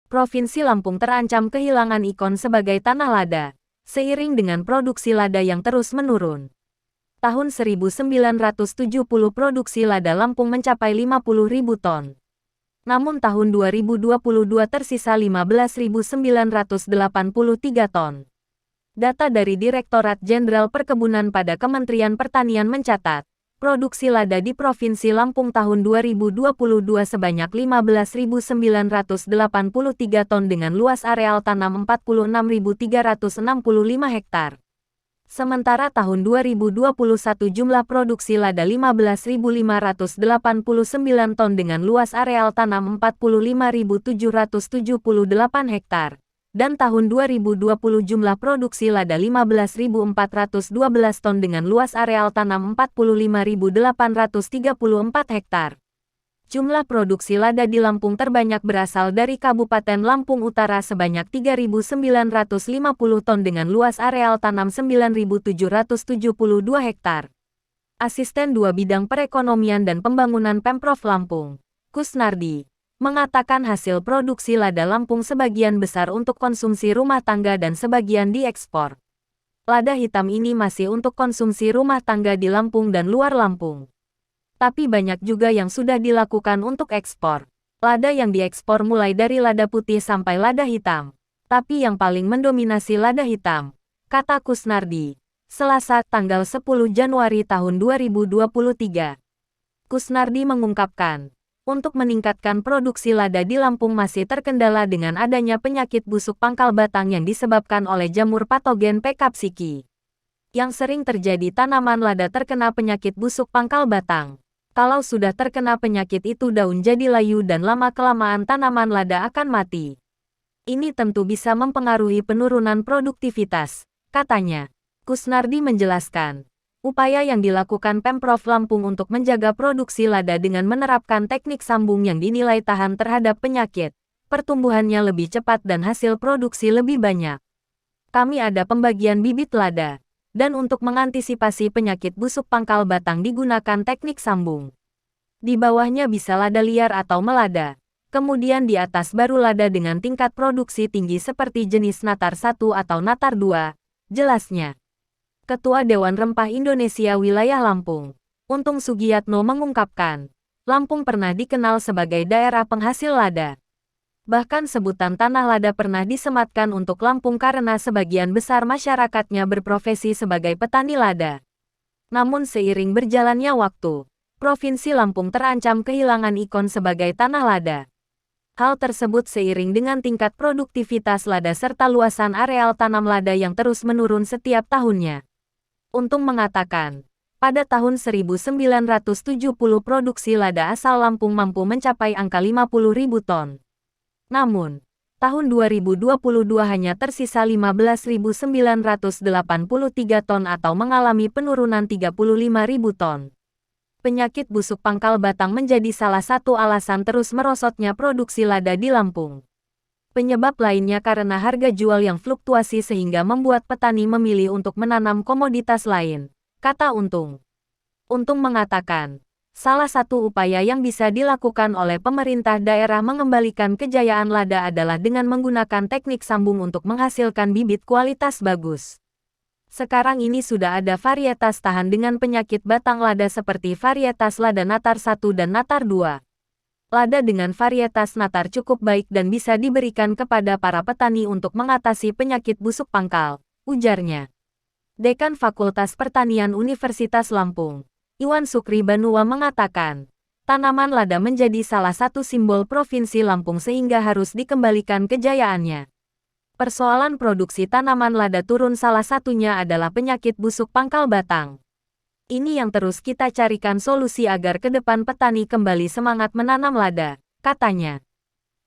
Provinsi Lampung terancam kehilangan ikon sebagai tanah lada, seiring dengan produksi lada yang terus menurun. Tahun 1970 produksi lada Lampung mencapai 50.000 ton. Namun tahun 2022 tersisa 15.983 ton. Data dari Direktorat Jenderal Perkebunan pada Kementerian Pertanian mencatat, produksi lada di Provinsi Lampung tahun 2022 sebanyak 15.983 ton dengan luas areal tanam 46.365 hektar. Sementara tahun 2021 jumlah produksi lada 15.589 ton dengan luas areal tanam 45.778 hektar. Dan tahun 2020 jumlah produksi lada 15.412 ton dengan luas areal tanam 45.834 hektar. Jumlah produksi lada di Lampung terbanyak berasal dari Kabupaten Lampung Utara sebanyak 3.950 ton dengan luas areal tanam 9.772 hektar. Asisten 2 Bidang Perekonomian dan Pembangunan Pemprov Lampung, Kusnardi, mengatakan hasil produksi lada Lampung sebagian besar untuk konsumsi rumah tangga dan sebagian diekspor. Lada hitam ini masih untuk konsumsi rumah tangga di Lampung dan luar Lampung. Tapi banyak juga yang sudah dilakukan untuk ekspor. Lada yang diekspor mulai dari lada putih sampai lada hitam. Tapi yang paling mendominasi lada hitam, kata Kusnardi. Selasa, tanggal 10 Januari tahun 2023. Kusnardi mengungkapkan, untuk meningkatkan produksi lada di Lampung masih terkendala dengan adanya penyakit busuk pangkal batang yang disebabkan oleh jamur patogen P. capsicum. Yang sering terjadi tanaman lada terkena penyakit busuk pangkal batang. Kalau sudah terkena penyakit itu daun jadi layu dan lama-kelamaan tanaman lada akan mati. Ini tentu bisa mempengaruhi penurunan produktivitas, katanya. Kusnardi menjelaskan, upaya yang dilakukan Pemprov Lampung untuk menjaga produksi lada dengan menerapkan teknik sambung yang dinilai tahan terhadap penyakit, pertumbuhannya lebih cepat dan hasil produksi lebih banyak. Kami ada pembagian bibit lada. Dan untuk mengantisipasi penyakit busuk pangkal batang digunakan teknik sambung. Di bawahnya bisa lada liar atau melada. Kemudian di atas baru lada dengan tingkat produksi tinggi seperti jenis Natar 1 atau Natar 2, jelasnya. Ketua Dewan Rempah Indonesia Wilayah Lampung, Untung Sugiyatno mengungkapkan, Lampung pernah dikenal sebagai daerah penghasil lada. Bahkan sebutan tanah lada pernah disematkan untuk Lampung karena sebagian besar masyarakatnya berprofesi sebagai petani lada. Namun seiring berjalannya waktu, Provinsi Lampung terancam kehilangan ikon sebagai tanah lada. Hal tersebut seiring dengan tingkat produktivitas lada serta luasan areal tanam lada yang terus menurun setiap tahunnya. Untung mengatakan, pada tahun 1970 produksi lada asal Lampung mampu mencapai angka 50.000 ton. Namun, tahun 2022 hanya tersisa 15.983 ton atau mengalami penurunan 35.000 ton. Penyakit busuk pangkal batang menjadi salah satu alasan terus merosotnya produksi lada di Lampung. Penyebab lainnya karena harga jual yang fluktuasi sehingga membuat petani memilih untuk menanam komoditas lain, kata Untung. Untung mengatakan, salah satu upaya yang bisa dilakukan oleh pemerintah daerah mengembalikan kejayaan lada adalah dengan menggunakan teknik sambung untuk menghasilkan bibit kualitas bagus. Sekarang ini sudah ada varietas tahan dengan penyakit batang lada seperti varietas lada Natar 1 dan Natar 2. Lada dengan varietas Natar cukup baik dan bisa diberikan kepada para petani untuk mengatasi penyakit busuk pangkal, ujarnya. Dekan Fakultas Pertanian Universitas Lampung, Iwan Sukri Banua mengatakan, tanaman lada menjadi salah satu simbol Provinsi Lampung sehingga harus dikembalikan kejayaannya. Persoalan produksi tanaman lada turun salah satunya adalah penyakit busuk pangkal batang. Ini yang terus kita carikan solusi agar ke depan petani kembali semangat menanam lada, katanya.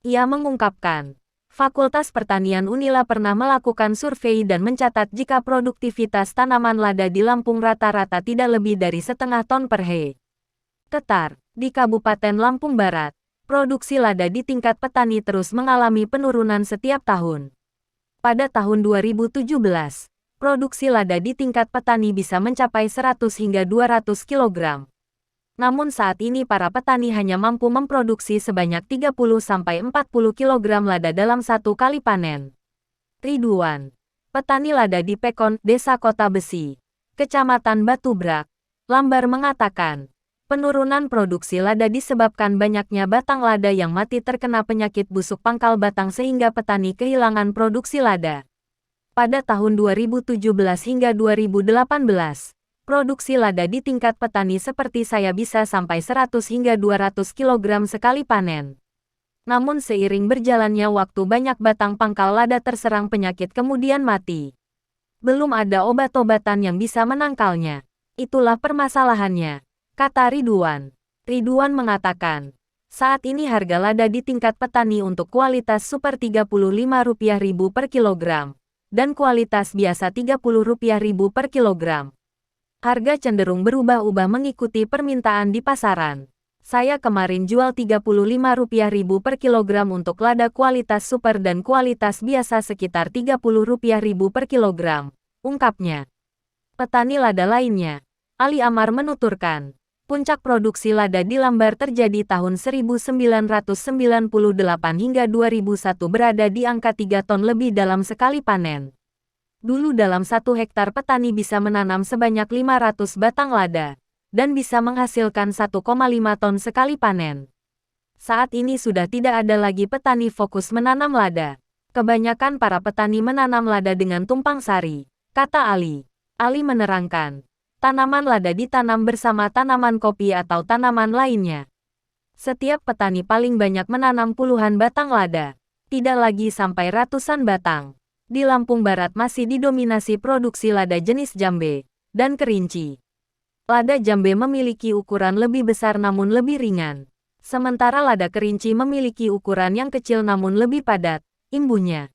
Ia mengungkapkan, Fakultas Pertanian Unila pernah melakukan survei dan mencatat jika produktivitas tanaman lada di Lampung rata-rata tidak lebih dari 0,5 ton per hektar. Di Kabupaten Lampung Barat, produksi lada di tingkat petani terus mengalami penurunan setiap tahun. Pada tahun 2017, produksi lada di tingkat petani bisa mencapai 100 hingga 200 kg. Namun saat ini para petani hanya mampu memproduksi sebanyak 30-40 kg lada dalam satu kali panen. Ridwan, petani lada di Pekon, Desa Kota Besi, Kecamatan Batubrak, Lambar mengatakan, penurunan produksi lada disebabkan banyaknya batang lada yang mati terkena penyakit busuk pangkal batang sehingga petani kehilangan produksi lada. Pada tahun 2017 hingga 2018, produksi lada di tingkat petani seperti saya bisa sampai 100 hingga 200 kg sekali panen. Namun seiring berjalannya waktu banyak batang pangkal lada terserang penyakit kemudian mati. Belum ada obat-obatan yang bisa menangkalnya. Itulah permasalahannya, kata Ridwan. Ridwan mengatakan, saat ini harga lada di tingkat petani untuk kualitas super Rp35.000 per kilogram, dan kualitas biasa Rp30.000 per kilogram. Harga cenderung berubah-ubah mengikuti permintaan di pasaran. Saya kemarin jual Rp35.000 per kilogram untuk lada kualitas super dan kualitas biasa sekitar Rp30.000 per kilogram, ungkapnya. Petani lada lainnya, Ali Amar menuturkan, puncak produksi lada di Lambar terjadi tahun 1998 hingga 2001 berada di angka 3 ton lebih dalam sekali panen. Dulu dalam 1 hektar petani bisa menanam sebanyak 500 batang lada, dan bisa menghasilkan 1,5 ton sekali panen. Saat ini sudah tidak ada lagi petani fokus menanam lada. Kebanyakan para petani menanam lada dengan tumpang sari, kata Ali. Ali menerangkan, tanaman lada ditanam bersama tanaman kopi atau tanaman lainnya. Setiap petani paling banyak menanam puluhan batang lada, tidak lagi sampai ratusan batang. Di Lampung Barat masih didominasi produksi lada jenis jambe dan kerinci. Lada jambe memiliki ukuran lebih besar namun lebih ringan. Sementara lada kerinci memiliki ukuran yang kecil namun lebih padat, imbuhnya.